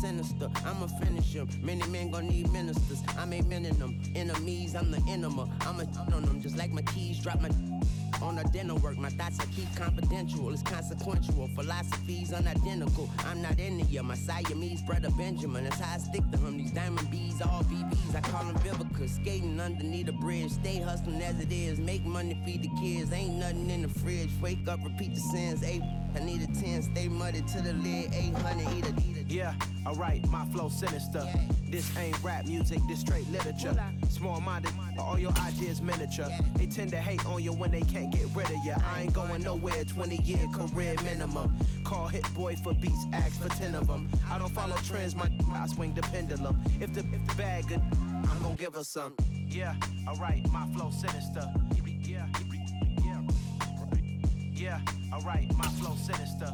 sinister. I'ma finish him. Many men gon' need ministers. I'm amening them. Enemies, I'm the enema. I'ma on them just like my keys. Drop my on the dinner work. My thoughts I keep confidential. It's consequential. Philosophies unidentical. I'm not India. My Siamese brother Benjamin. That's how I stick to him. These diamond bees, all BBs. I call them Vivica. Skating underneath the bridge. Stay hustling as it is. Make money, feed the kids. Ain't nothing in the fridge. Wake up, repeat the sins. I need a 10. Stay muddy to the lid. 800. Eat it. Yeah, alright, my flow sinister. This ain't rap music, this straight literature. Small-minded, all your ideas miniature. They tend to hate on you when they can't get rid of you. I ain't going nowhere, 20-year career minimum. Call Hit Boy for beats, ask for 10 of them. I don't follow trends, I swing the pendulum. If the bag good, I'm gon' give her some. Yeah, alright, my flow sinister. Yeah, alright, my flow sinister.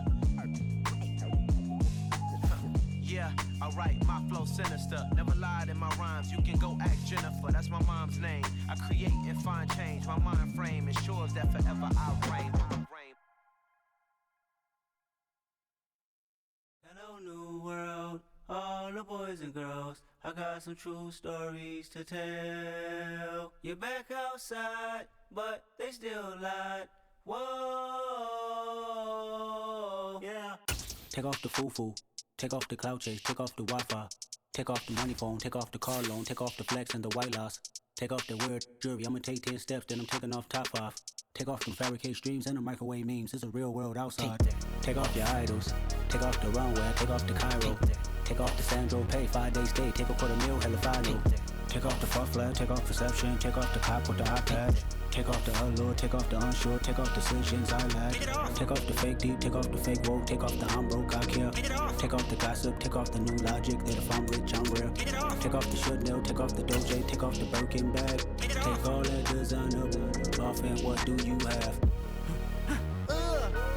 Yeah, alright, my flow sinister. Never lied in my rhymes, you can go ask Jennifer. That's my mom's name. I create and find change. My mind frame ensures that forever I reign. Hello, new world, all the boys and girls. I got some true stories to tell. You're back outside, but they still lied. Whoa, yeah. Take off the foo-foo. Take off the cloud chase, take off the Wi-Fi. Take off the money phone, take off the car loan. Take off the flex and the white loss. Take off the weird jewelry, I'ma take 10 steps, then I'm taking off top 5. Take off them fabricate streams and the microwave memes. It's a real world outside. Take off your idols. Take off the runway, take off the Cairo. Take off the Sandro pay, 5 days stay. Take a $250,000, hella final. Take off the fuck flag, take off perception. Take off the cop with the iPad. Take off the allure, take off the unsure. Take off decisions I lack. Take off the fake deep, take off the fake woke. Take off the I'm broke, I care. Take off the gossip, take off the new logic. That if I'm rich, I'm real. Take off the Chanel, take off the Doja. Take off the Birkin bag. Take all that designer off and what do you have?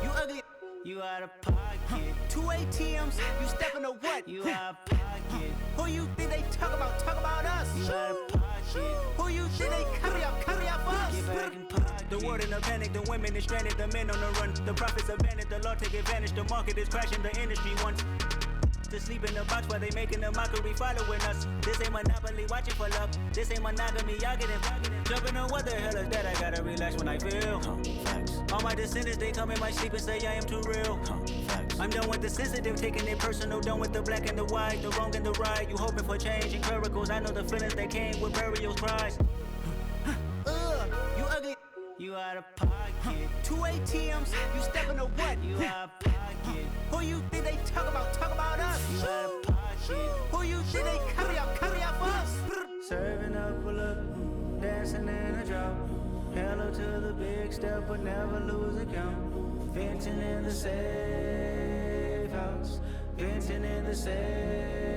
You ugly. You out of pocket. 2 ATMs, you stepping to what? You out of pocket. Who you think they talk about? Talk about us. You out of pocket. Who you think they carry up for us? Get back in pocket. The world in a panic, the women is stranded, the men on the run. The profits abandoned, the law take advantage. The market is crashing, the industry wants to sleep in the box while they making a mockery following us. This ain't Monopoly, watching for luck. This ain't monogamy, y'all getting jumping on what the hell is that? I gotta relax when I feel. All my descendants, they come in my sleep and say I am too real. I'm done with the sensitive, taking it personal. Done with the black and the white, the wrong and the right. You hoping for change and miracles. I know the feelings that came with burial cries. You ugly. You out of pocket. 2 ATMs, you stepping to what? You out of pocket. Who you think they talk about? Talk about us. You out of pocket. Who you think they carry up for us? Serving up a look, dancing in a drop. Hello to the big step, but never lose a count. Venting in the safe house. Venting in the safe.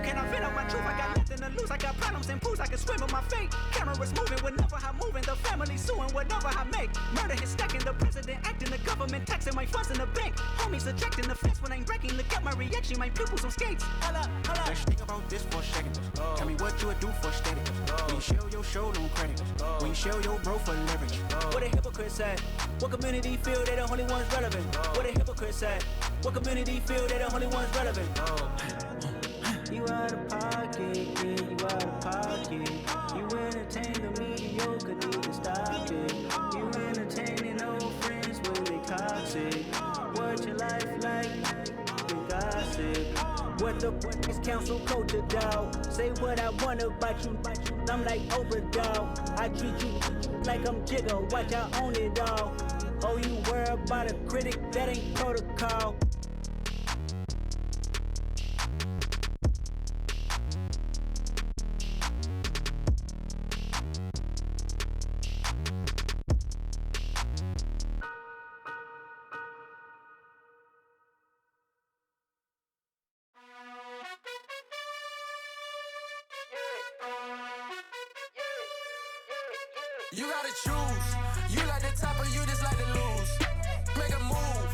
Can I vent out my truth? I got nothing to lose. I got problems and pools. I can swim in my fate. Cameras moving whenever I'm moving. The family suing whatever I make. Murder is stacking. The president acting. The government taxing my funds in the bank. Homies ejecting the fence when I'm breaking. Look at my reaction. My pupils on skates. Hold up, hold up. Let's think about this for a second. Tell me what you would do for status. When you show your show, no credit. When you show your bro for leverage. What a hypocrite said. What community feel they the only ones relevant? What a hypocrite said. What community feel they the only ones relevant? You out of pocket, yeah, you out of pocket. You entertain the mediocre, need to stop it. You entertaining old friends when they toxic. What your life like? You gossip. What the is council culture, dawg? Say what I want about you. I'm like overdog. I treat you like I'm Jigga. Watch I own it all. Oh, you worry about a critic? That ain't protocol. You gotta choose. You like the top or you just like to lose. Make a move.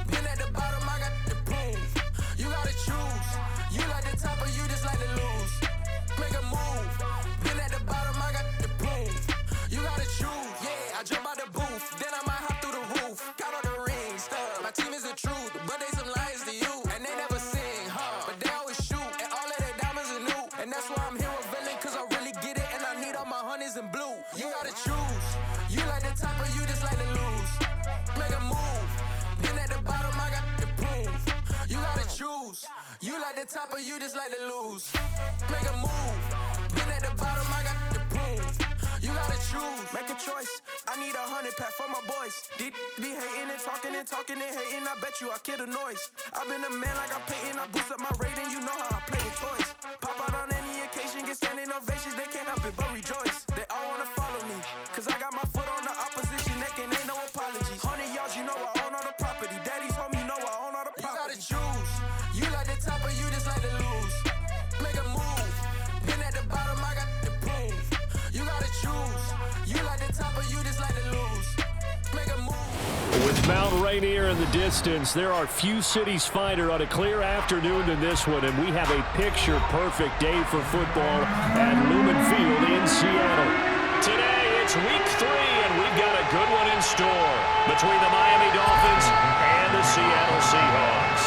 Been at the bottom, I got the proof. You gotta choose. You like the top or you just like to lose. Make a move. Been at the bottom, I got the proof. You gotta choose. Yeah, I jump out the booth. Then I might hop through the roof. Count all the rings. My team is the truth, but they some liars to you. And they never sing, huh? But they always shoot. You like the top or you just like to lose? Make a move. Been at the bottom, I got the prove. You gotta choose. Make a choice. I need 100 pack for my boys. Be hating and talking and hating. I bet you I kill the noise. I've been a man like I'm Peyton. I boost up my rating. You know how I play with toys. Pop out on any occasion, get standing ovations. They can't help it but rejoice. They all wanna follow me, cause I got my foot on the opposition neck and ain't no apologies. 100 yards, you know I own all the property. Daddy's home, you know I own all the You gotta property. choose. You like the top or you just like to lose? Make a move. Been at the bottom, I got the prove. You gotta choose. You like the top or you just like to lose? Make a move. With Mount Rainier in the distance, there are few cities finer on a clear afternoon than this one, and we have a picture-perfect day for football at Lumen Field in Seattle. Today, it's week 3, and we've got a good one in store between the Miami Dolphins and the Seattle Seahawks.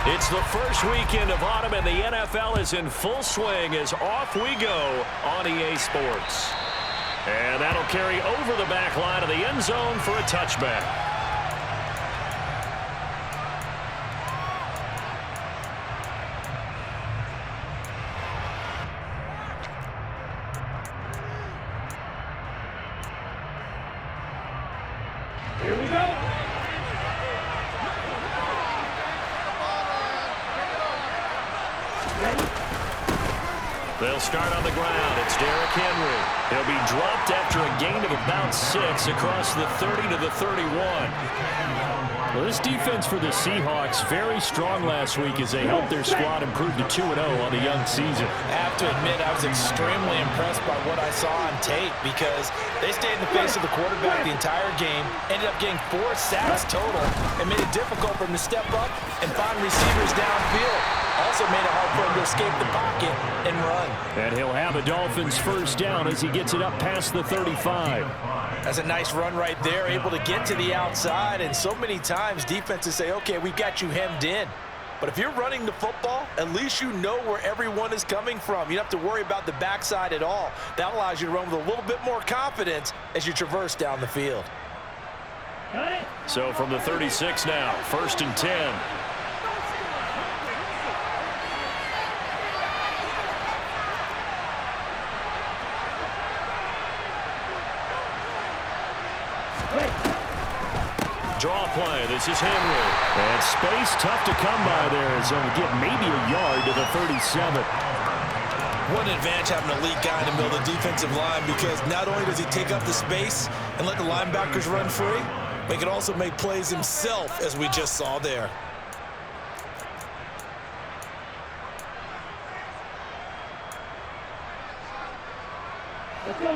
It's the first weekend of autumn, and the NFL is in full swing as off we go on EA Sports. And that'll carry over the back line of the end zone for a touchback. Here we go. They'll start on the ground. It's Derrick Henry. He'll be dropped after a gain of about 6 across the 30 to the 31. Well, this defense for the Seahawks very strong last week as they helped their squad improve to 2-0 on the young season. I have to admit, I was extremely impressed by what I saw on tape because they stayed in the face of the quarterback the entire game, ended up getting 4 sacks total, and made it difficult for him to step up and find receivers downfield. Also made it hard for him to escape the pocket and run. And he'll have a Dolphins first down as he gets it up past the 35. That's a nice run right there, able to get to the outside. And so many times defenses say, okay, we've got you hemmed in. But if you're running the football, at least you know where everyone is coming from. You don't have to worry about the backside at all. That allows you to run with a little bit more confidence as you traverse down the field. So from the 36 now, 1st and 10. Draw play. This is Henry. And space tough to come by there as he'll get maybe a yard to the 37. What an advantage having an elite guy in the middle of the defensive line, because not only does he take up the space and let the linebackers run free, but he can also make plays himself, as we just saw there.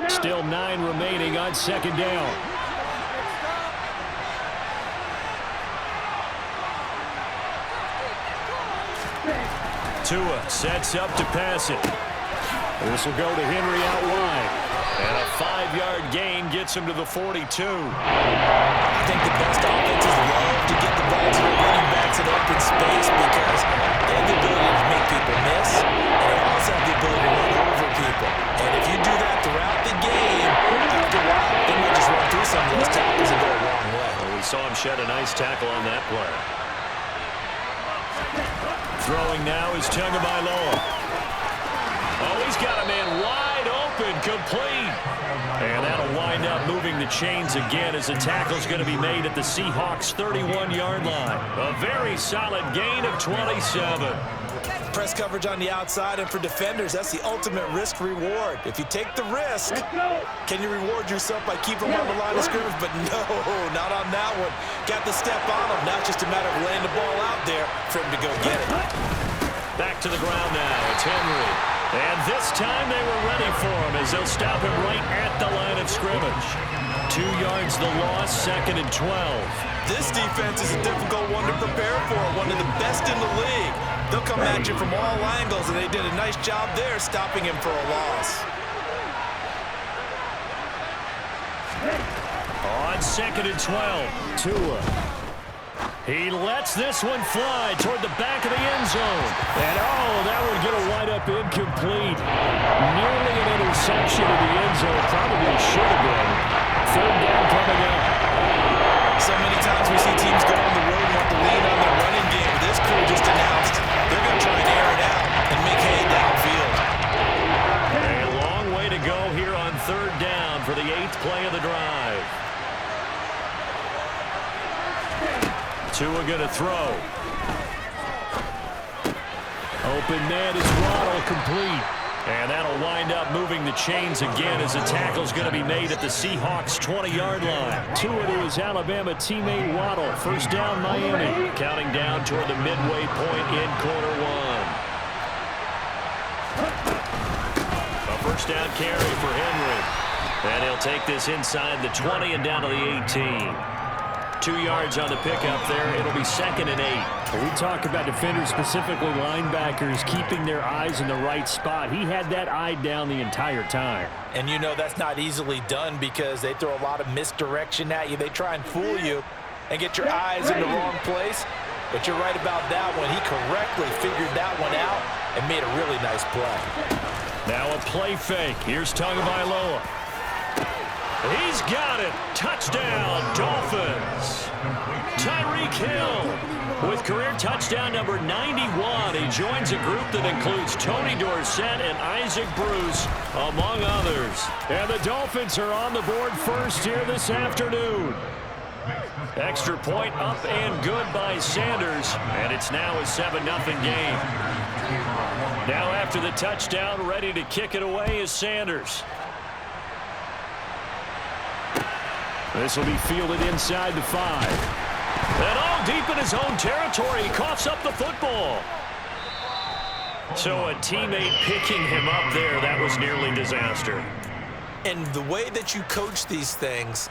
Still 9 remaining on 2nd down. Tua sets up to pass it. This will go to Henry out wide. And a 5-yard gain gets him to the 42. I think the best offenses love to get the ball to the running backs in open space because they have the ability to make people miss, and they also have the ability to run over people. And if you do that throughout the game, after a while, they might just run through some of those tackles and go a long way. Well, we saw him shed a nice tackle on that play. Throwing now is Tagovailoa. Oh, he's got a man wide open, complete. And that'll wind up moving the chains again as the tackle's going to be made at the Seahawks' 31-yard line. A very solid gain of 27. Press coverage on the outside, and for defenders, that's the ultimate risk-reward. If you take the risk, can you reward yourself by keeping them on the line of scrimmage? But no, not on that one. Got the step on him. Now it's just a matter of laying the ball out there for him to go get it. Back to the ground now. It's Henry. And this time they were ready for him as they'll stop him right at the line of scrimmage. 2 yards the loss, 2nd and 12. This defense is a difficult one to prepare for, one of the best in the league. They'll come at you from all angles, and they did a nice job there stopping him for a loss. On 2nd and 12, Tua. He lets this one fly toward the back of the end zone. And, oh, that one going to wind up incomplete. Nearly an interception in the end zone. Probably should have been. 3rd down coming up. Tua going to throw. Open man is Waddle, complete. And that'll wind up moving the chains again as the tackle's going to be made at the Seahawks' 20-yard line. Tua to his Alabama teammate Waddle. First down, Miami. Counting down toward the midway point in quarter one. A first down carry for Henry. And he'll take this inside the 20 and down to the 18. 2 yards on the pickup there. It'll be 2nd and 8. We talk about defenders, specifically linebackers, keeping their eyes in the right spot. He had that eye down the entire time. And you know that's not easily done because they throw a lot of misdirection at you. They try and fool you and get your eyes in the wrong place. But you're right about that one. He correctly figured that one out and made a really nice play. Now a play fake. Here's Tagovailoa. He's got it. Touchdown, Dolphins. Tyreek Hill with career touchdown number 91. He joins a group that includes Tony Dorsett and Isaac Bruce, among others. And the Dolphins are on the board first here this afternoon. Extra point up and good by Sanders. And it's now a 7-0 game. Now after the touchdown, ready to kick it away is Sanders. This will be fielded inside the 5. And all deep in his own territory, he coughs up the football. So a teammate picking him up there, that was nearly disaster. And the way that you coach these things,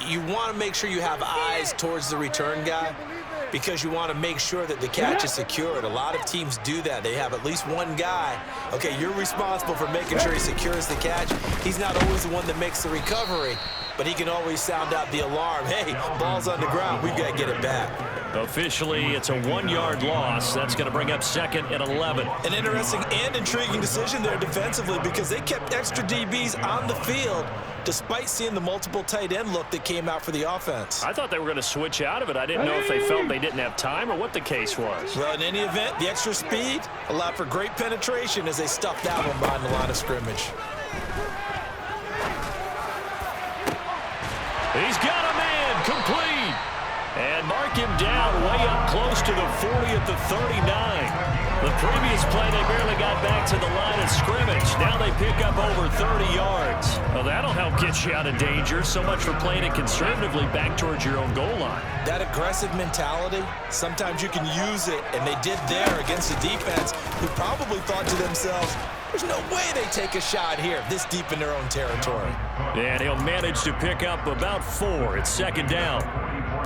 you want to make sure you have eyes towards the return guy because you want to make sure that the catch is secured. A lot of teams do that. They have at least one guy. Okay, you're responsible for making sure he secures the catch. He's not always the one that makes the recovery, but he can always sound out the alarm. Hey, ball's on the ground. We've got to get it back. Officially, it's a 1-yard loss. That's going to bring up 2nd and 11. An interesting and intriguing decision there defensively because they kept extra DBs on the field despite seeing the multiple tight end look that came out for the offense. I thought they were going to switch out of it. I didn't know if they felt they didn't have time or what the case was. Well, in any event, the extra speed allowed for great penetration as they stuffed that one behind the line of scrimmage. He's got a man, complete. And mark him down way up close to the 40 at the 39. The previous play, they barely got back to the line of scrimmage. Now they pick up over 30 yards. Well, that'll help get you out of danger. So much for playing it conservatively back towards your own goal line. That aggressive mentality, sometimes you can use it, and they did there against a defense who probably thought to themselves, there's no way they take a shot here this deep in their own territory. And he'll manage to pick up about 4. It's 2nd down.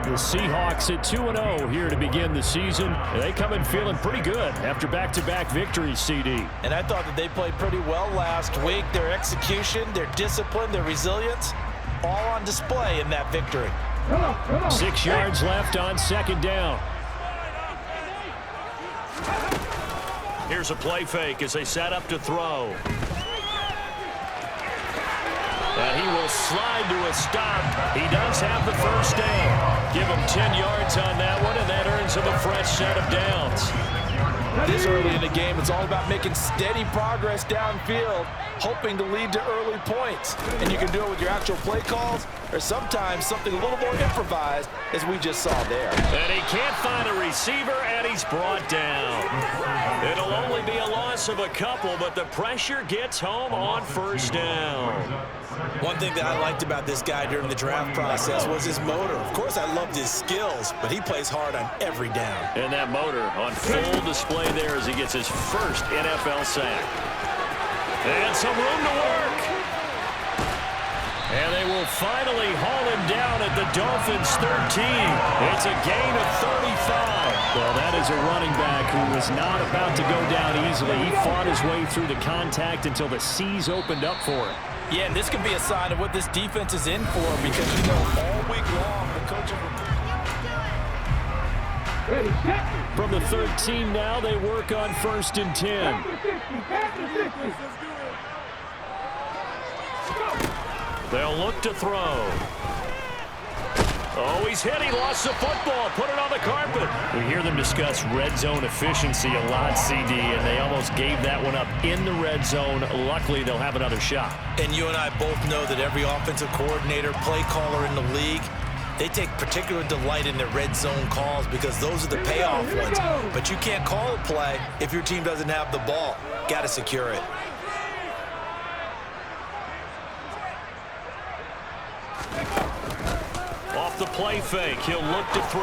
The Seahawks at 2-0 here to begin the season. They come in feeling pretty good after back-to-back victories, CD. And I thought that they played pretty well last week. Their execution, their discipline, their resilience, all on display in that victory. 6 yards left on 2nd down. Here's a play fake as they set up to throw. And he will slide to a stop. He does have the first down. Give him 10 yards on that one, and that earns him a fresh set of downs. This early in the game, it's all about making steady progress downfield, hoping to lead to early points. And you can do it with your actual play calls or sometimes something a little more improvised, as we just saw there. And he can't find a receiver, and he's brought down. It'll only be a loss of a couple, but the pressure gets home on first down. One thing that I liked about this guy during the draft process was his motor. Of course, I loved his skills, but he plays hard on every down. And that motor on full display there as he gets his first NFL sack. And some room to work. And they will finally haul him down at the Dolphins' 13. It's a gain of 35. Well, that is a running back who was not about to go down easily. He fought his way through the contact until the seas opened up for him. Yeah, and this can be a sign of what this defense is in for because, you know, all week long, the coaches From the 13 now, they work on 1st and 10. They'll look to throw. Oh, he's hit. He lost the football. Put it on the carpet. We hear them discuss red zone efficiency a lot, CD, and they almost gave that one up in the red zone. Luckily, they'll have another shot. And you and I both know that every offensive coordinator, play caller in the league They take particular delight in their red zone calls because those are the payoff ones. But you can't call a play if your team doesn't have the ball. Got to secure it. Off the play fake, he'll look to throw.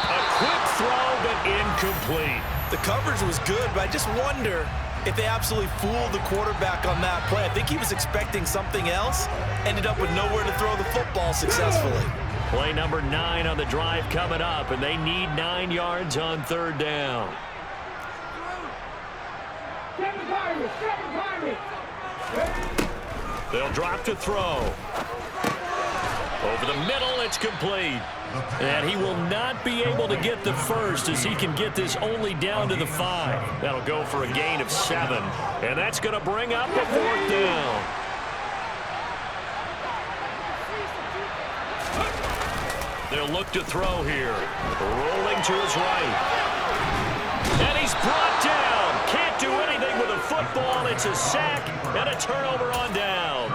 A quick throw, but incomplete. The coverage was good, but I just wonder if they absolutely fooled the quarterback on that play. I think he was expecting something else, ended up with nowhere to throw the football successfully. Play number 9 on the drive coming up, and they need 9 yards on 3rd down. They'll drop to throw. Over the middle, it's complete. And he will not be able to get the first as he can get this only down to the 5. That'll go for a gain of 7. And that's going to bring up a 4th down. They'll look to throw here. Rolling to his right. And he's brought down. Can't do anything with a football. It's a sack and a turnover on downs.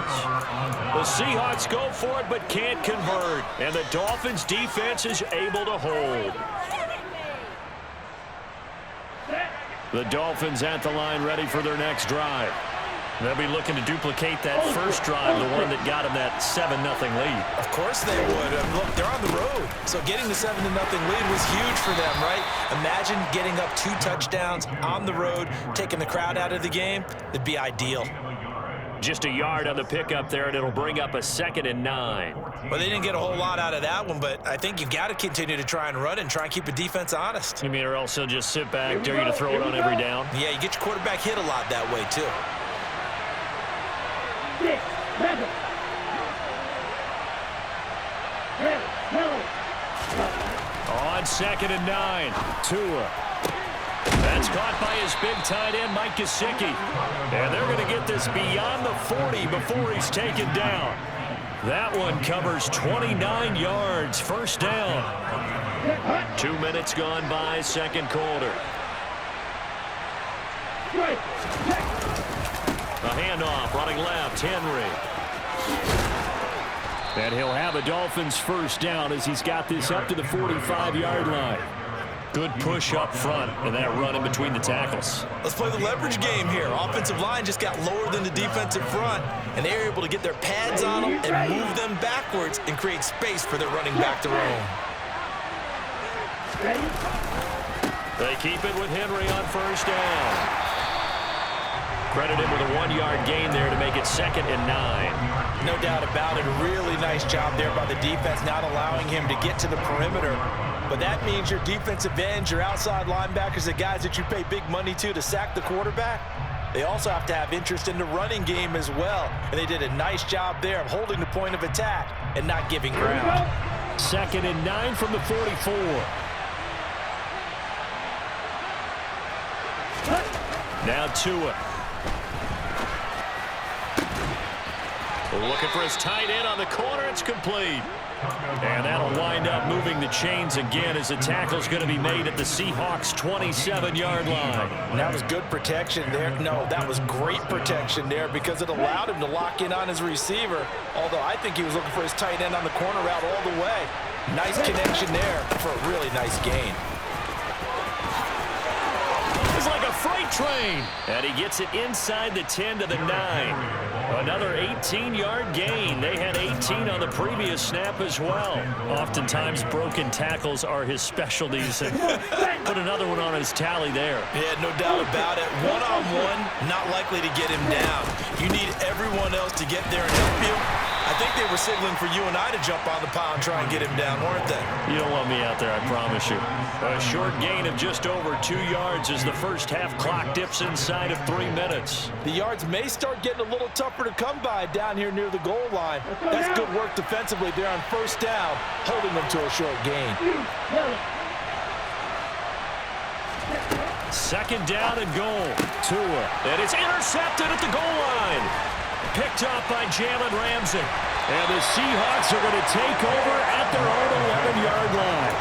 The Seahawks go for it but can't convert. And the Dolphins' defense is able to hold. The Dolphins at the line ready for their next drive. They'll be looking to duplicate that first drive, the one that got them that 7-0 lead. Of course they would. Look, they're on the road. So getting the 7-0 lead was huge for them, right? Imagine getting up 2 touchdowns on the road, taking the crowd out of the game. It'd be ideal. Just a yard on the pickup there, and it'll bring up a 2nd and 9. Well, they didn't get a whole lot out of that one, but I think you've got to continue to try and run and try and keep the defense honest. You mean, or else he'll just sit back, dare you to throw it on every down? Yeah, you get your quarterback hit a lot that way, too. On 2nd and 9, Tua. That's caught by his big tight end, Mike Gesicki. And they're going to get this beyond the 40 before he's taken down. That one covers 29 yards, 1st down. 2 minutes gone by, 2nd quarter. A handoff, running left, Henry. And he'll have a Dolphins 1st down as he's got this up to the 45-yard line. Good push up front and that run in between the tackles. Let's play the leverage game here. Offensive line just got lower than the defensive front, and they were able to get their pads on them and move them backwards and create space for their running back to roam. They keep it with Henry on 1st down. Credit him with a 1-yard gain there to make it 2nd and 9. No doubt about it. A really nice job there by the defense, not allowing him to get to the perimeter. But that means your defensive ends, your outside linebackers, the guys that you pay big money to sack the quarterback, they also have to have interest in the running game as well. And they did a nice job there of holding the point of attack and not giving ground. 2nd and 9 from the 44. Now Tua. Looking for his tight end on the corner. It's complete. And that'll wind up moving the chains again as the tackle's going to be made at the Seahawks' 27-yard line. And that was good protection there. No, that was great protection there because it allowed him to lock in on his receiver, although I think he was looking for his tight end on the corner route all the way. Nice connection there for a really nice gain. It's like a freight train. And he gets it inside the 10 to the 9. Another 18-yard gain. They had 18 on the previous snap as well. Oftentimes, broken tackles are his specialties. And put another one on his tally there. Yeah, no doubt about it. One-on-one, not likely to get him down. You need everyone else to get there and help you. I think they were signaling for you and I to jump on the pile and try and get him down, weren't they? You don't want me out there, I promise you. A short gain of just over 2 yards as the first half clock dips inside of 3 minutes. The yards may start getting a little tougher to come by down here near the goal line. That's good work defensively there on 1st down, holding them to a short gain. 2nd down and goal. Tua. And it's intercepted at the goal line. Picked up by Jalen Ramsey. And the Seahawks are going to take over at their own 11-yard line.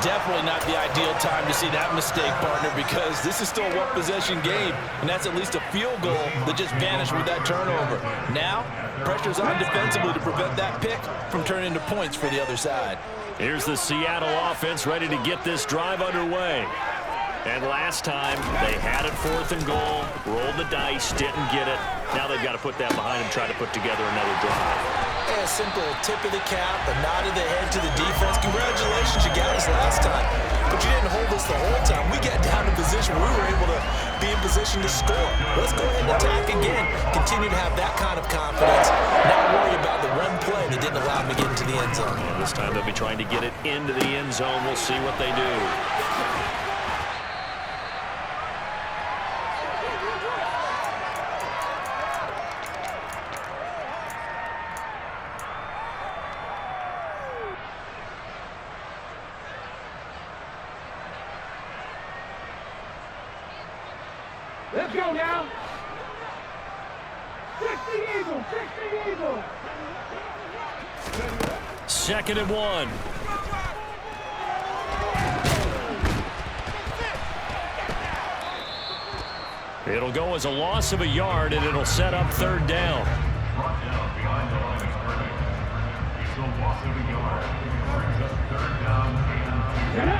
definitely not the ideal time to see that mistake, partner, because this is still a one-possession game, and that's at least a field goal that just vanished with that turnover. Now, pressure's on defensively to prevent that pick from turning into points for the other side. Here's the Seattle offense ready to get this drive underway. And last time, they had it 4th and goal, rolled the dice, didn't get it. Now they've got to put that behind them, try to put together another drive. And a simple tip of the cap, a nod of the head to the defense. Congratulations, you got us last time. But you didn't hold us the whole time. We got down in position where we were able to be in position to score. Let's go ahead and attack again. Continue to have that kind of confidence. Not worry about the one play that didn't allow them to get into the end zone. And this time they'll be trying to get it into the end zone. We'll see what they do. Let's go now. 60 Eagles, 60 Eagles. 2nd and 1. It'll go as a loss of a yard, and it'll set up 3rd down. Brought down behind the line of scrimmage. It's a loss of a yard. Brings up 3rd down and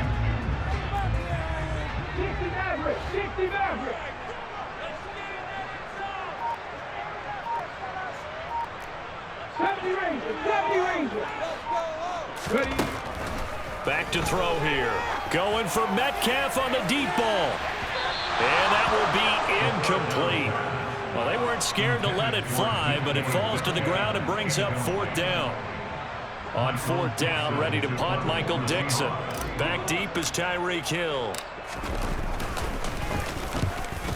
60 Maverick, 60 Maverick. Ready. Back to throw here. Going for Metcalf on the deep ball. And that will be incomplete. Well, they weren't scared to let it fly, but it falls to the ground and brings up 4th down. On 4th down, ready to punt, Michael Dixon. Back deep is Tyreek Hill.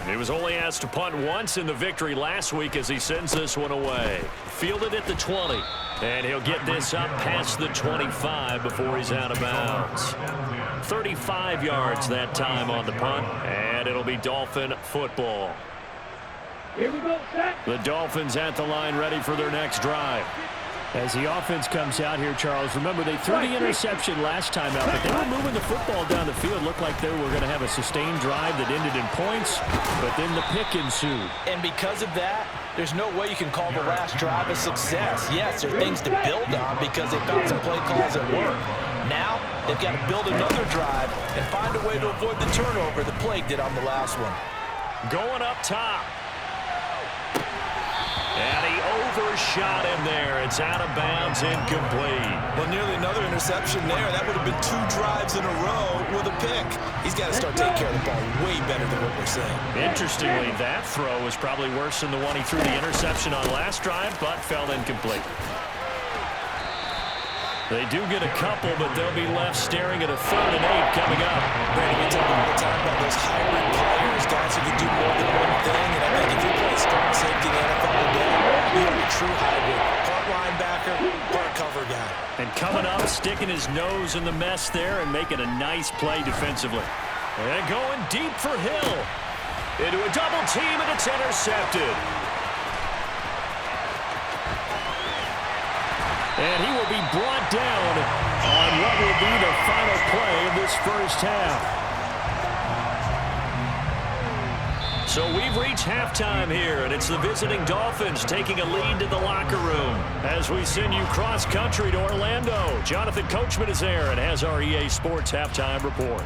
He was only asked to punt once in the victory last week as he sends this one away. Fielded at the 20. And he'll get this up past the 25 before he's out of bounds. 35 yards that time on the punt. And it'll be Dolphin football. Here we go, set. The Dolphins at the line ready for their next drive. As the offense comes out here, Charles, remember they threw the interception last time out, but they were moving the football down the field. Looked like they were going to have a sustained drive that ended in points, but then the pick ensued. And because of that, there's no way you can call the last drive a success. Yes, there are things to build on because they found some play calls at work. Now, they've got to build another drive and find a way to avoid the turnover the plague did on the last one. Going up top. And he overshot him there. It's out of bounds, incomplete. Well, nearly another interception there. That would have been 2 drives in a row with a pick. He's got to start taking care of the ball way better than what we're saying. Interestingly, that throw was probably worse than the one he threw the interception on last drive, but fell incomplete. They do get a couple, but they'll be left staring at a 3rd and 8 coming up. Brandon, we talk all the time about those hybrid players, guys who can do more than one thing. And I think if you play strong safety in the NFL today, you're a true hybrid. Part linebacker, part cover guy. And coming up, sticking his nose in the mess there and making a nice play defensively. And going deep for Hill. Into a double team, and it's intercepted. And he will be brought down on what will be the final play of this first half. So we've reached halftime here, and it's the visiting Dolphins taking a lead to the locker room as we send you cross-country to Orlando. Jonathan Coachman is there and has our EA Sports halftime report.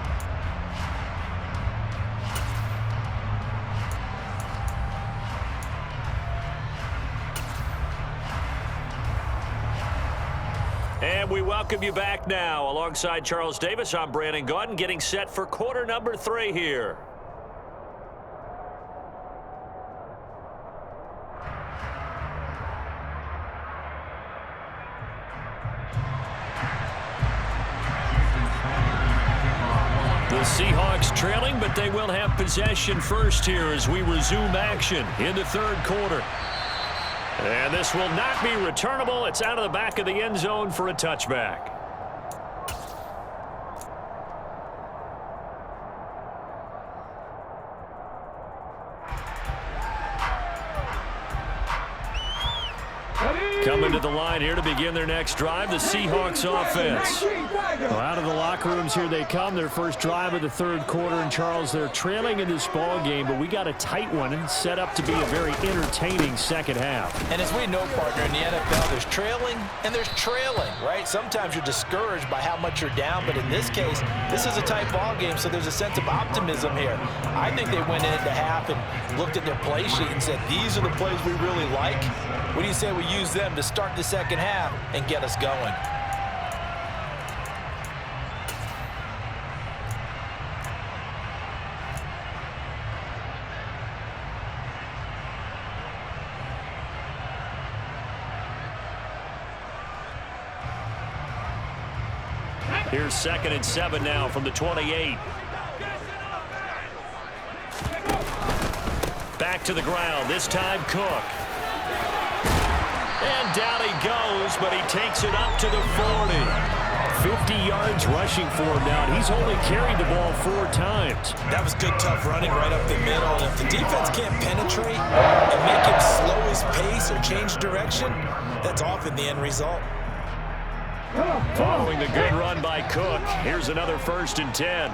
And we welcome you back now. Alongside Charles Davis, I'm Brandon Gaudin, getting set for quarter number 3 here. The Seahawks trailing, but they will have possession first here as we resume action in the 3rd quarter. And this will not be returnable. It's out of the back of the end zone for a touchback. Coming coming to the line here to begin their next drive, the Seahawks offense. Well, out of the locker rooms here they come, their first drive of the third quarter. And, Charles, they're trailing in this ball game, but we got a tight one set up to be a very entertaining second half. And as we know, partner, in the NFL, there's trailing and there's trailing, right? Sometimes you're discouraged by how much you're down, but in this case, this is a tight ball game, so there's a sense of optimism here. I think they went into half and looked at their play sheet and said, these are the plays we really like. What do you say we use them to start the second half and get us going? Here's 2nd and 7 now from the 28. Back to the ground, this time Cook. And down he goes, but he takes it up to the 40. 50 yards rushing for him now, and he's only carried the ball 4 times. That was good, tough running right up the middle. And if the defense can't penetrate and make him slow his pace or change direction, that's often the end result. Following the good run by Cook, here's another 1st and 10.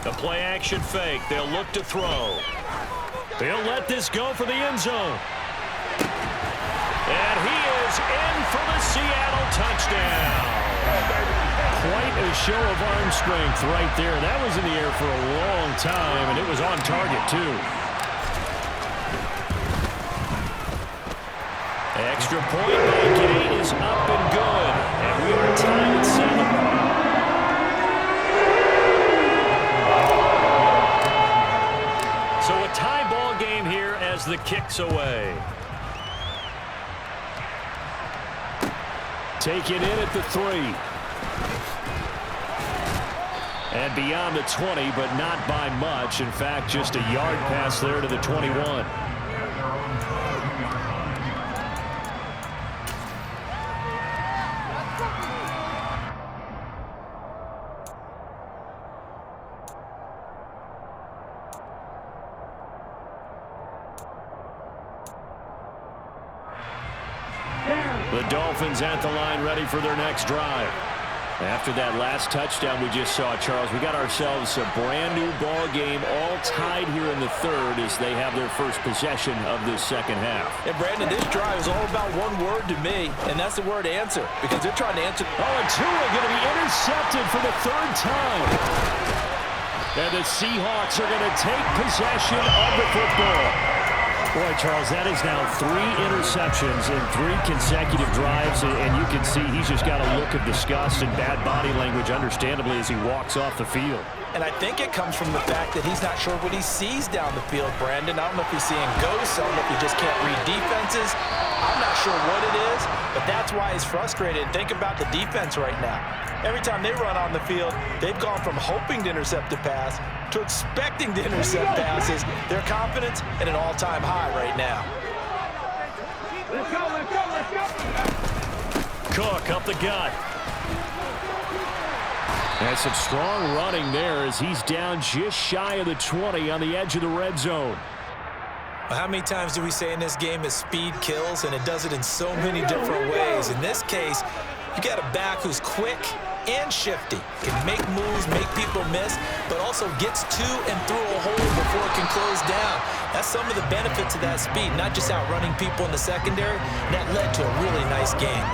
The play-action fake. They'll look to throw. They'll let this go for the end zone. And he is in for the Seattle touchdown. Quite a show of arm strength right there. That was in the air for a long time, and it was on target, too. Extra point by Gay is up and good. And we are tied at 7. So a tie ball game here as the kick's away. Taken in at the 3. And beyond the 20, but not by much. In fact, just a yard pass there to the 21. The Dolphins at the line ready for their next drive. After that last touchdown we just saw, Charles, we got ourselves a brand new ball game, all tied here in the 3rd as they have their first possession of this second half. And Brandon, this drive is all about one word to me, and that's the word answer, because they're trying to answer. Oh, and Tua going to be intercepted for the 3rd time. And the Seahawks are going to take possession of the football. Boy, Charles, that is now 3 interceptions in 3 consecutive drives, and you can see he's just got a look of disgust and bad body language, understandably, as he walks off the field. And I think it comes from the fact that he's not sure what he sees down the field, Brandon. I don't know if he's seeing ghosts. I don't know if he just can't read defenses. I'm not sure what it is, but that's why he's frustrated. Think about the defense right now. Every time they run on the field, they've gone from hoping to intercept a pass to expecting to intercept passes. Their confidence at an all-time high right now. Cook up the gut. And some strong running there as he's down just shy of the 20 on the edge of the red zone. Well, how many times do we say in this game that speed kills, and it does it in so many different ways? In this case, you got a back who's quick and shifty, can make moves, make people miss, but also gets to and through a hole before it can close down. That's some of the benefits of that speed, not just outrunning people in the secondary. That led to a really nice game.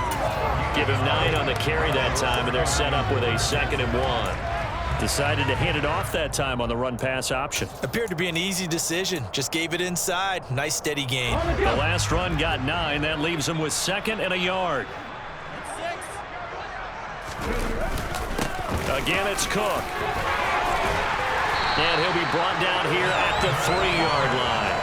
Give him 9 on the carry that time, and they're set up with a 2nd and 1. Decided to hand it off that time on the run-pass option. Appeared to be an easy decision. Just gave it inside. Nice, steady gain. The last run got 9. That leaves him with 2nd and a yard. Again, it's Cook. And he'll be brought down here at the 3-yard line.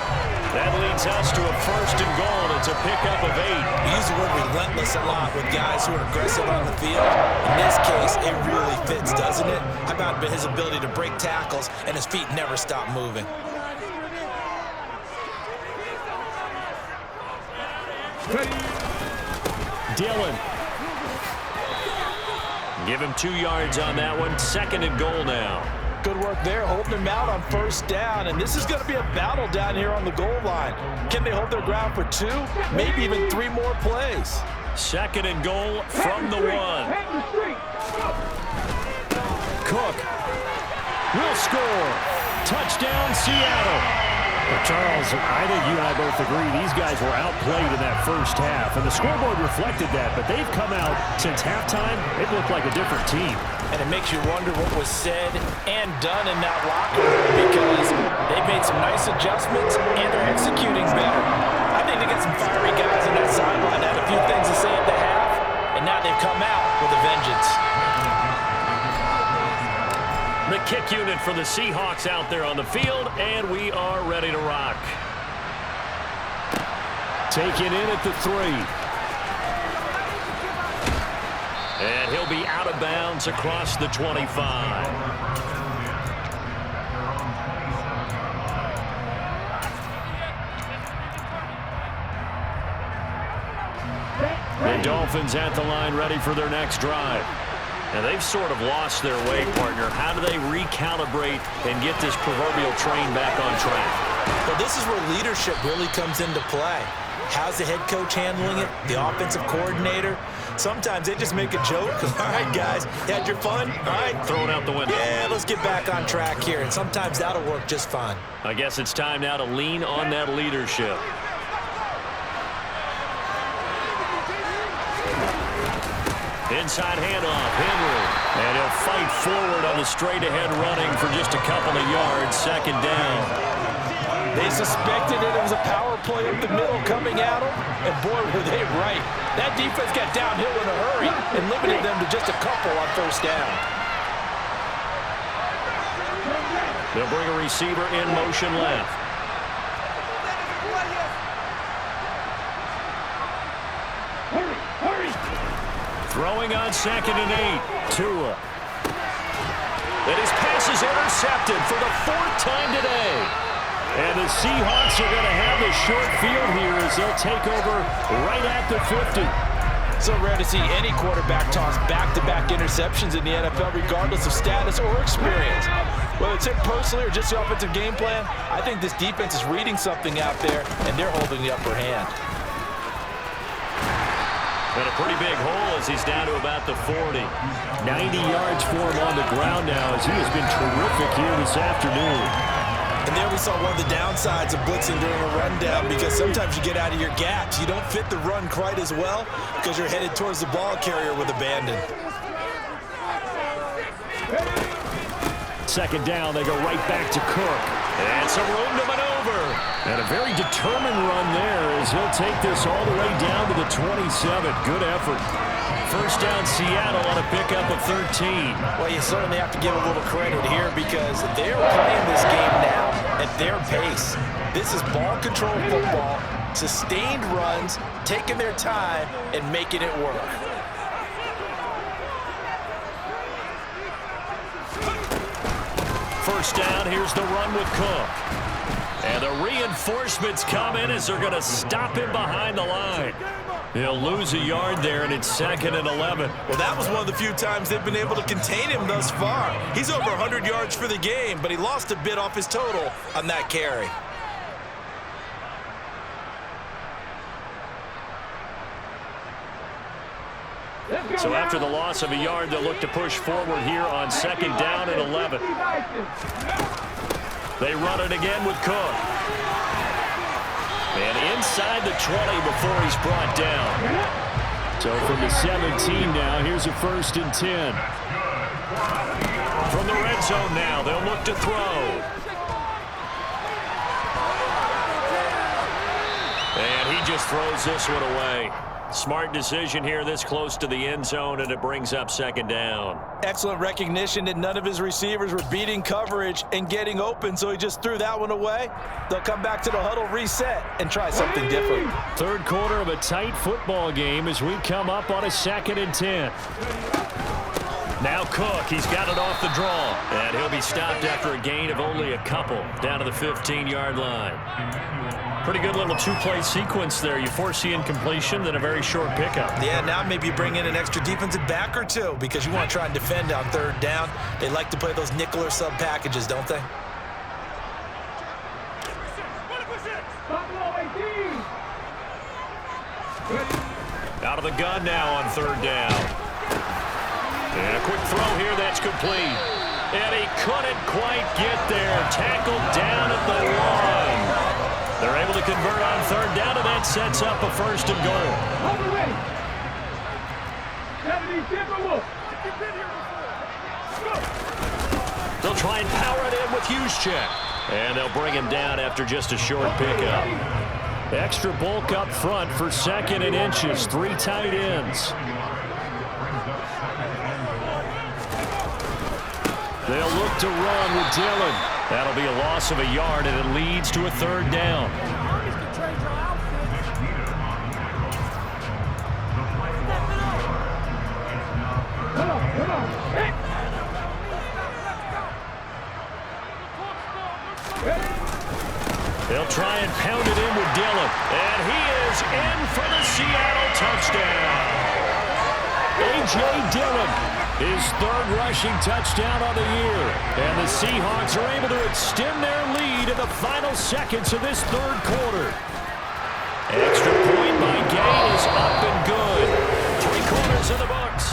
That leads us to a 1st and goal. It's a pickup of 8. We use the word relentless a lot with guys who are aggressive on the field. In this case, it really fits, doesn't it? How about his ability to break tackles and his feet never stop moving? Dillon. Give him 2 yards on that one. 2nd and goal now. Good work there, holding him out on first down. And this is going to be a battle down here on the goal line. Can they hold their ground for 2, maybe even 3 more plays? 2nd and goal from the 1. Cook will score. Touchdown, Seattle. Well, Charles, I think you and I both agree these guys were outplayed in that first half, and the scoreboard reflected that, but they've come out since halftime. It looked like a different team. And it makes you wonder what was said and done in that locker room, because they've made some nice adjustments and they're executing better. I think they got some fiery guys on that sideline that had a few things to say at the half, and now they've come out with a vengeance. The kick unit for the Seahawks out there on the field, and we are ready to rock. Taken in at the 3. And he'll be out of bounds across the 25. The Dolphins at the line ready for their next drive. And they've sort of lost their way, partner. How do they recalibrate and get this proverbial train back on track? Well, this is where leadership really comes into play. How's the head coach handling it? The offensive coordinator? Sometimes they just make a joke. All right, guys, you had your fun? All right. Throw it out the window. Yeah, let's get back on track here. And sometimes that'll work just fine. I guess it's time now to lean on that leadership. Inside handoff, Henry. And he'll fight forward on the straight-ahead running for just a couple of yards. 2nd down. They suspected it was a power play up the middle coming at them, and boy, were they right. That defense got downhill in a hurry and limited them to just a couple on first down. They'll bring a receiver in motion left. Throwing on 2nd and 8. Tua. And his pass is intercepted for the 4th time today. And the Seahawks are going to have a short field here as they'll take over right at the 50. So rare to see any quarterback toss back-to-back interceptions in the NFL, regardless of status or experience. Whether it's him personally or just the offensive game plan, I think this defense is reading something out there, and they're holding the upper hand. And a pretty big hole as he's down to about the 40. 90 yards for him on the ground now as he has been terrific here this afternoon. And there we saw one of the downsides of blitzing during a rundown, because sometimes you get out of your gaps. You don't fit the run quite as well because you're headed towards the ball carrier with abandon. 2nd down, they go right back to Cook. And some room to maneuver. And a very determined run there as he'll take this all the way down to the 27. Good effort. 1st down, Seattle on a pickup of 13. Well, you certainly have to give a little credit here because they're playing this game now at their pace. This is ball control football, sustained runs, taking their time and making it work. First down, here's the run with Cook. And the reinforcements come in as they're going to stop him behind the line. He'll lose a yard there, and it's 2nd and 11. Well, that was one of the few times they've been able to contain him thus far. He's over 100 yards for the game, but he lost a bit off his total on that carry. So after the loss of a yard, they'll look to push forward here on 2nd down and 11. They run it again with Cook. And inside the 20 before he's brought down. So from the 17 now, here's a 1st and 10. From the red zone now, they'll look to throw. And he just throws this one away. Smart decision here this close to the end zone, and it brings up 2nd down. Excellent recognition that none of his receivers were beating coverage and getting open, so he just threw that one away. They'll come back to the huddle, reset, and try something different. 3rd quarter of a tight football game as we come up on a 2nd and 10. Now Cook, he's got it off the draw. And he'll be stopped after a gain of only a couple down to the 15-yard line. Pretty good little two-play sequence there. You force the incompletion, then a very short pickup. Yeah, now maybe bring in an extra defensive back or two because you want to try and defend on third down. They like to play those nickel or sub packages, don't they? Out of the gun now on third down. And a quick throw here, that's complete. And he couldn't quite get there. Tackled down at the 1. They're able to convert on third down, and that sets up a 1st and goal. They'll try and power it in with Juszczyk. And they'll bring him down after just a short pickup. Extra bulk up front for 2nd and inches. 3 tight ends. They'll look to run with Dillon. That'll be a loss of a yard, and it leads to a 3rd down. They'll try and pound it in with Dillon. And he is in for the Seattle touchdown. A.J. Dillon, his 3rd rushing touchdown on the year. And the Seahawks are able to extend their lead in the final seconds of this 3rd quarter. Extra point by Gay is up and good. 3 quarters in the books.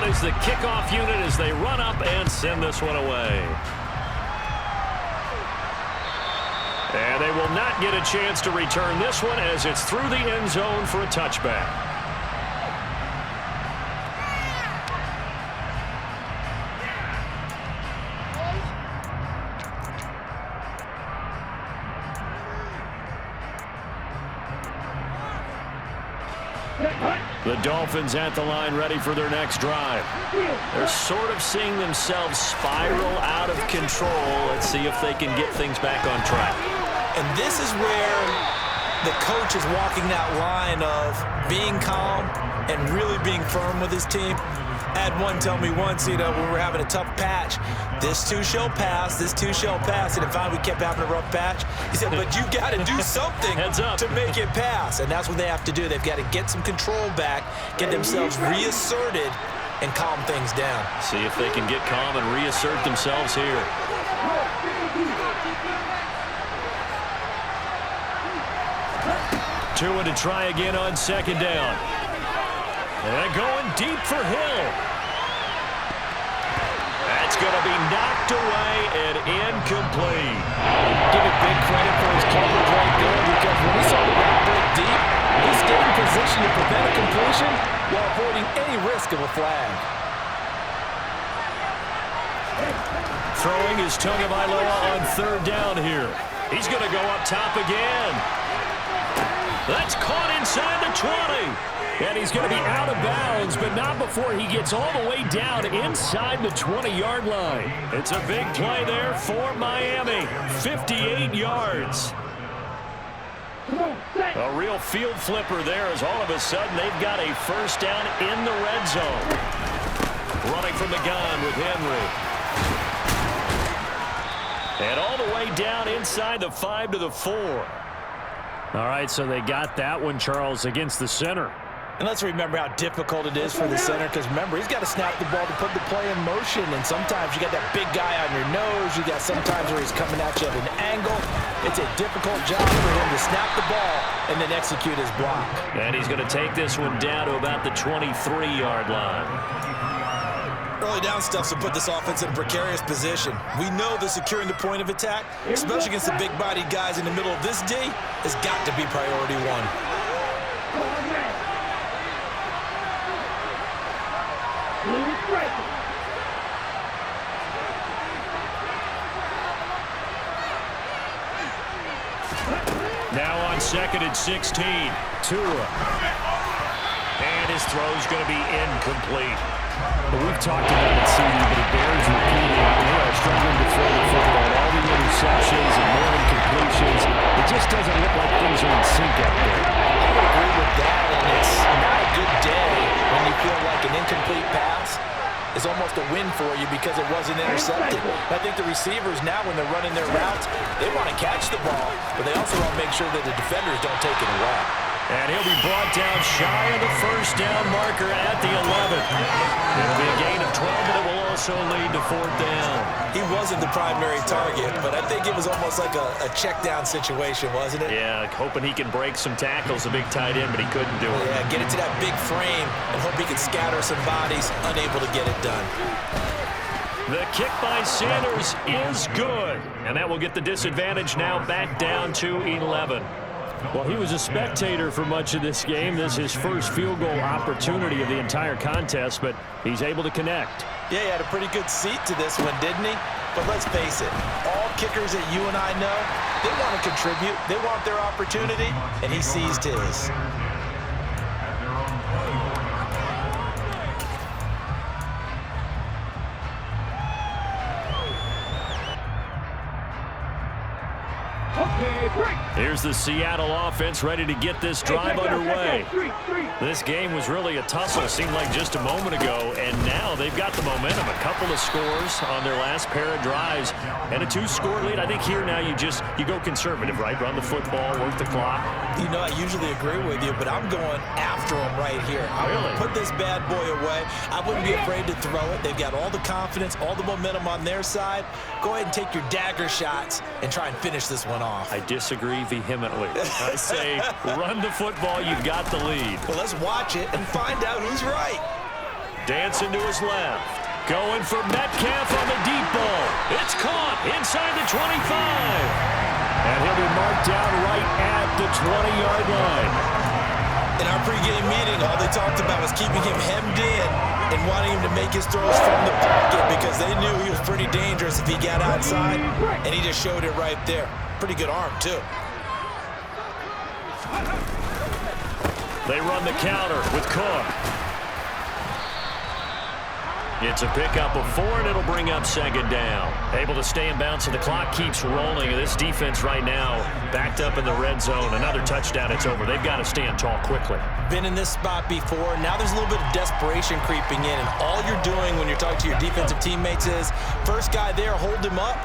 Is the kickoff unit as they run up and send this one away. And they will not get a chance to return this one as it's through the end zone for a touchback. The Dolphins at the line ready for their next drive. They're sort of seeing themselves spiral out of control. Let's see if they can get things back on track. And this is where the coach is walking that line of being calm and really being firm with his team. I had one tell me once, when we were having a tough patch, this too shall pass, this too shall pass. And if we kept having a rough patch, he said, but you got to do something to make it pass. And that's what they have to do. They've got to get some control back, get themselves reasserted, and calm things down. See if they can get calm and reassert themselves here. Tua to try again on 2nd down. And going deep for Hill. That's going to be knocked away and incomplete. Give it big credit for his coverage right there because when he saw the ball break deep, he's getting position to prevent a completion while avoiding any risk of a flag. Throwing is Tagovailoa on 3rd down here. He's going to go up top again. That's caught inside the 20. And he's going to be out of bounds, but not before he gets all the way down inside the 20-yard line. It's a big play there for Miami. 58 yards. A real field flipper there as all of a sudden they've got a 1st down in the red zone. Running from the gun with Henry. And all the way down inside the 5 to the 4. All right, so they got that one, Charles, against the center. And let's remember how difficult it is for the center because, remember, he's got to snap the ball to put the play in motion. And sometimes you got that big guy on your nose. You got sometimes where he's coming at you at an angle. It's a difficult job for him to snap the ball and then execute his block. And he's going to take this one down to about the 23-yard line. Early down stuff to put this offense in a precarious position. We know that securing the point of attack, especially against the big-bodied guys in the middle of this D, has got to be priority 1. Now on 2nd and 16, Tua. And His throw's going to be incomplete. Well, we've talked about it, CD, but it bears repeating. They are struggling to throw the football. All the interceptions and more incompletions. It just doesn't look like things are in sync out there. I would agree with that, and it's not a good day when you feel like an incomplete pass is almost a win for you because it wasn't intercepted. I think the receivers now, when they're running their routes, they want to catch the ball, but they also want to make sure that the defenders don't take it away. And he'll be brought down shy of the first down marker at the 11. It'll be a gain of 12, but it will also lead to 4th down. He wasn't the primary target, but I think it was almost like a check down situation, wasn't it? Yeah, hoping he can break some tackles, a big tight end, but he couldn't do it. Yeah, get it to that big frame and hope he can scatter some bodies, unable to get it done. The kick by Sanders is good, and that will get the disadvantage now back down to 11. Well, he was a spectator for much of this game. This is his first field goal opportunity of the entire contest, but he's able to connect. Yeah, he had a pretty good seat to this one, didn't he? But let's face it, all kickers that you and I know, they want to contribute. They want their opportunity, and he seized his. Here's the Seattle offense ready to get this drive underway. This game was really a tussle, seemed like just a moment ago, and now they've got the momentum. A couple of scores on their last pair of drives and a 2-score lead. I think here now you go conservative, right? Run the football, work the clock. You know, I usually agree with you, but I'm going after him right here. I'm going to put this bad boy away. I wouldn't be afraid to throw it. They've got all the confidence, all the momentum on their side. Go ahead and take your dagger shots and try and finish this one off. I disagree vehemently. I say run the football, you've got the lead. Well, let's watch it and find out who's right. Dancing to his left. Going for Metcalf on the deep ball. It's caught inside the 25. And he'll be marked down right at the 20-yard line. In our pregame meeting, all they talked about was keeping him hemmed in and wanting him to make his throws from the pocket because they knew he was pretty dangerous if he got outside, and he just showed it right there. Pretty good arm, too. They run the counter with Cook. It's a pickup of 4, and it'll bring up 2nd down. Able to stay in bounds, so the clock keeps rolling. And this defense right now backed up in the red zone. Another touchdown, it's over. They've got to stand tall quickly. Been in this spot before. Now there's a little bit of desperation creeping in, and all you're doing when you're talking to your defensive teammates is first guy there, hold him up.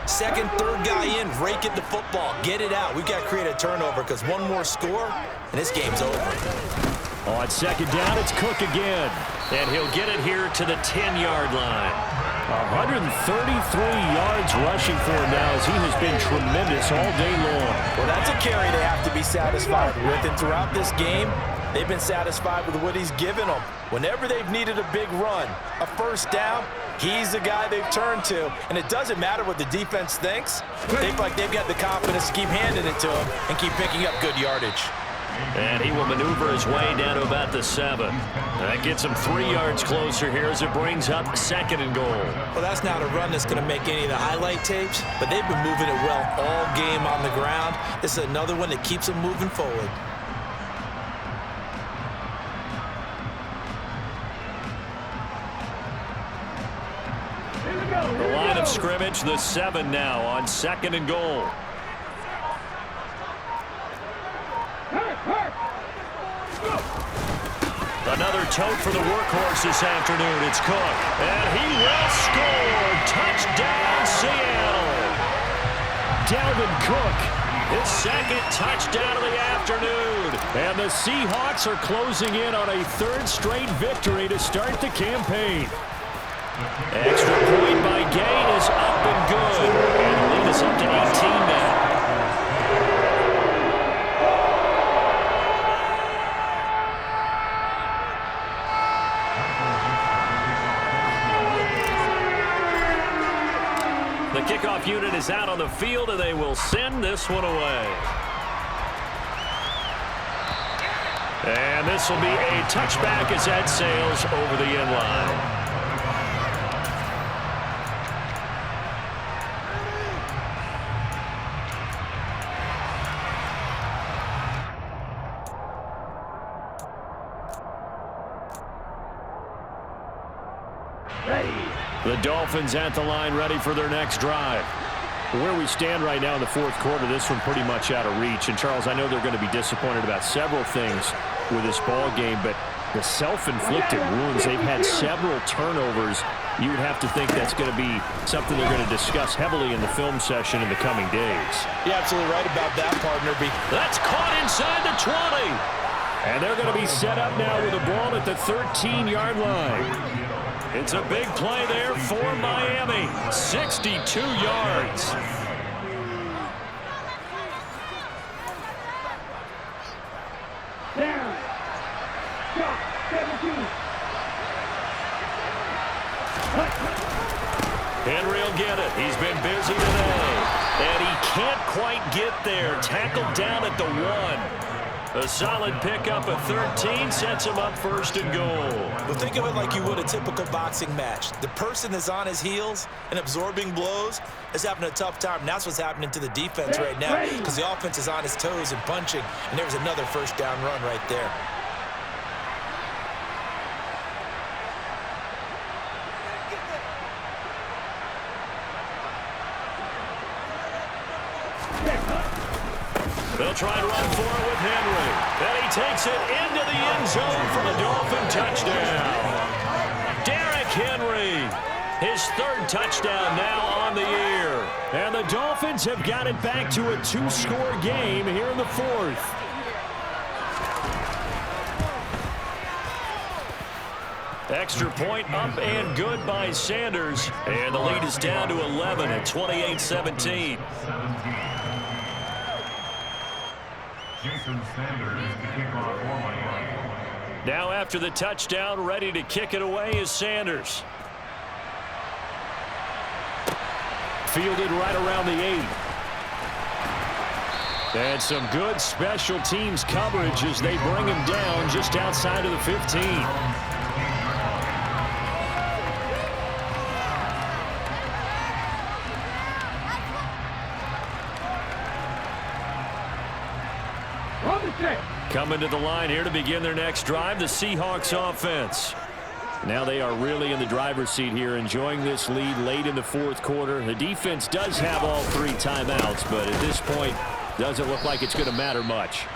Second, third guy in, rake it the football. Get it out. We've got to create a turnover because one more score, and this game's over. On 2nd down, it's Cook again. And he'll get it here to the 10-yard line. 133 yards rushing for him now as he has been tremendous all day long. Well, that's a carry they have to be satisfied with. And throughout this game, they've been satisfied with what he's given them. Whenever they've needed a big run, a first down, he's the guy they've turned to. And it doesn't matter what the defense thinks. They feel like they've got the confidence to keep handing it to him and keep picking up good yardage. And he will maneuver his way down to about the 7. That gets him 3 yards closer here as it brings up 2nd and goal. Well, that's not a run that's going to make any of the highlight tapes, but they've been moving it well all game on the ground. This is another one that keeps them moving forward. The line of scrimmage, the 7 now on 2nd and goal. Another tote for the workhorse this afternoon. It's Cook. And he will score. Touchdown, Seattle. Dalvin Cook, his 2nd touchdown of the afternoon. And the Seahawks are closing in on a 3rd straight victory to start the campaign. Extra point by Gay is up and good. And the lead is up to 18 now. The kickoff unit is out on the field, and they will send this one away. And this will be a touchback as that sails over the end line. The Dolphins at the line ready for their next drive. Where we stand right now in the fourth quarter, this one pretty much out of reach. And, Charles, I know they're going to be disappointed about several things with this ball game, but the self-inflicted wounds, they've had several turnovers. You would have to think that's going to be something they're going to discuss heavily in the film session in the coming days. You're absolutely right about that, partner. That's caught inside the 20. And they're going to be set up now with a ball at the 13-yard line. It's a big play there for Miami. 62 yards. Down. Stop. 17. Henry will get it. He's been busy today. And he can't quite get there. Tackled down at the 1. A solid pickup of 13 sets him up first and goal. Well, think of it like you would a typical boxing match. The person is on his heels and absorbing blows is having a tough time. And that's what's happening to the defense right now because the offense is on his toes and punching. And there was another first down run right there. They'll try to run for it with Henry. And he takes it into the end zone for the Dolphin touchdown. Derrick Henry, his third touchdown now on the year. And the Dolphins have got it back to a 2-score game here in the fourth. Extra point up and good by Sanders. And the lead is down to 11 at 28-17. Jason Sanders to kick off for Miami. Now after the touchdown, ready to kick it away is Sanders. Fielded right around the 8. And some good special teams coverage as they bring him down just outside of the 15. Coming to the line here to begin their next drive, the Seahawks offense. Now they are really in the driver's seat here, enjoying this lead late in the fourth quarter. The defense does have all 3 timeouts, but at this point, doesn't look like it's going to matter much.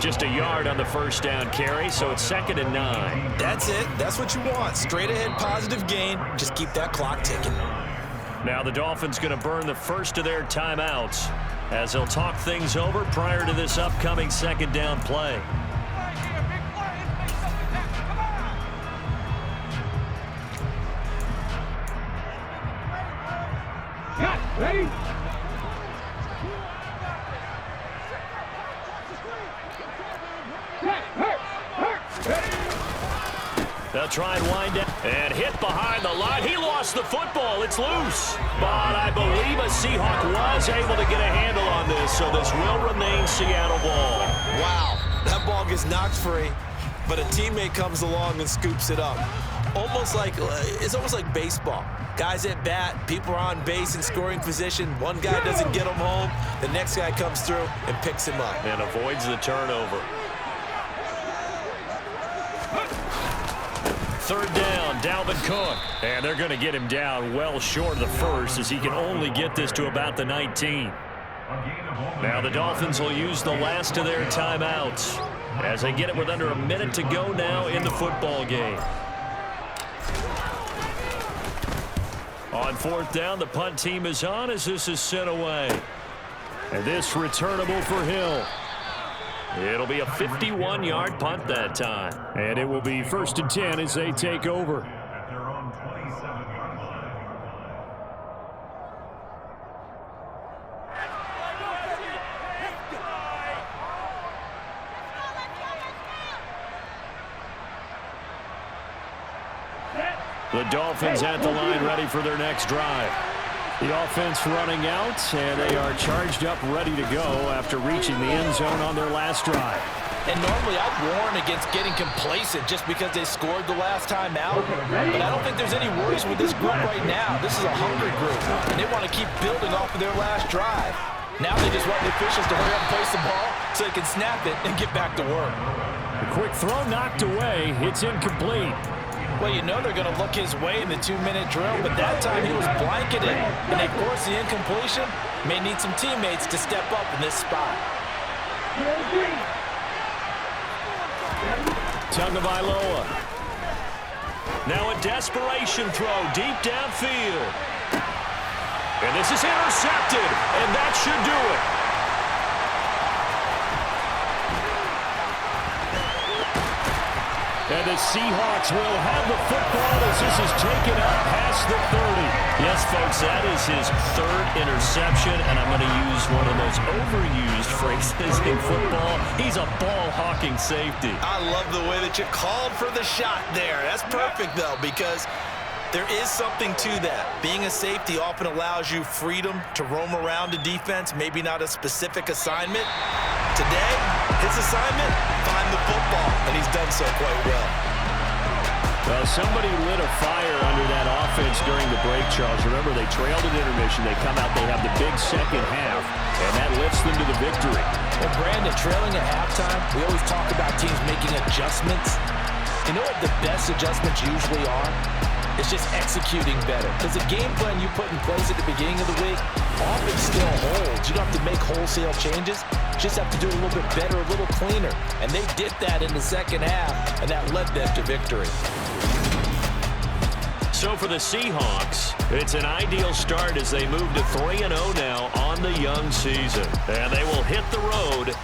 Just a yard on the first down carry, so it's 2nd and 9. That's it. That's what you want. Straight ahead positive gain. Just keep that clock ticking. Now the Dolphins going to burn the first of their timeouts as they'll talk things over prior to this upcoming 2nd down play. Ready? They'll try and wind down and hit behind the line. He lost the football. It's loose. But I believe a Seahawk was able to get a handle on this, so this will remain Seattle ball. Wow, that ball gets knocked free, but a teammate comes along and scoops it up. It's almost like baseball. Guys at bat, people are on base in scoring position. One guy doesn't get him home. The next guy comes through and picks him up. And avoids the turnover. 3rd down, Dalvin Cook. And they're going to get him down well short of the first as he can only get this to about the 19. Now the Dolphins will use the last of their timeouts as they get it with under a minute to go now in the football game. On 4th down, the punt team is on as this is sent away. And this returnable for Hill. It'll be a 51-yard punt that time. And it will be 1st and 10 as they take over. At their own 27-yard line. The Dolphins at the line ready for their next drive. The offense running out, and they are charged up, ready to go after reaching the end zone on their last drive. And normally I'd warn against getting complacent just because they scored the last time out. But I don't think there's any worries with this group right now. This is a hungry group, and they want to keep building off of their last drive. Now they just want the officials to hurry up and place the ball so they can snap it and get back to work. A quick throw knocked away. It's incomplete. Well, you know they're going to look his way in the 2-minute drill, but that time he was blanketed, and they forced the incompletion. May need some teammates to step up in this spot. Tagovailoa. Now a desperation throw deep downfield. And this is intercepted, and that should do it. And the Seahawks will have the football as this is taken up past the 30. Yes, folks, that is his third interception, and I'm going to use one of those overused phrases in football. He's a ball-hawking safety. I love the way that you called for the shot there. That's perfect, though, because there is something to that. Being a safety often allows you freedom to roam around the defense, maybe not a specific assignment. Today, his assignment, find the football, and he's done so quite well. Well, somebody lit a fire under that offense during the break, Charles. Remember, they trailed at intermission. They come out, they have the big second half, and that lifts them to the victory. Well, Brandon, trailing at halftime, we always talk about teams making adjustments. You know what the best adjustments usually are? It's just executing better. Because the game plan you put in place at the beginning of the week often still holds. You don't have to make wholesale changes. You just have to do it a little bit better, a little cleaner. And they did that in the second half, and that led them to victory. So for the Seahawks, it's an ideal start as they move to 3-0 now on the young season. And they will hit the road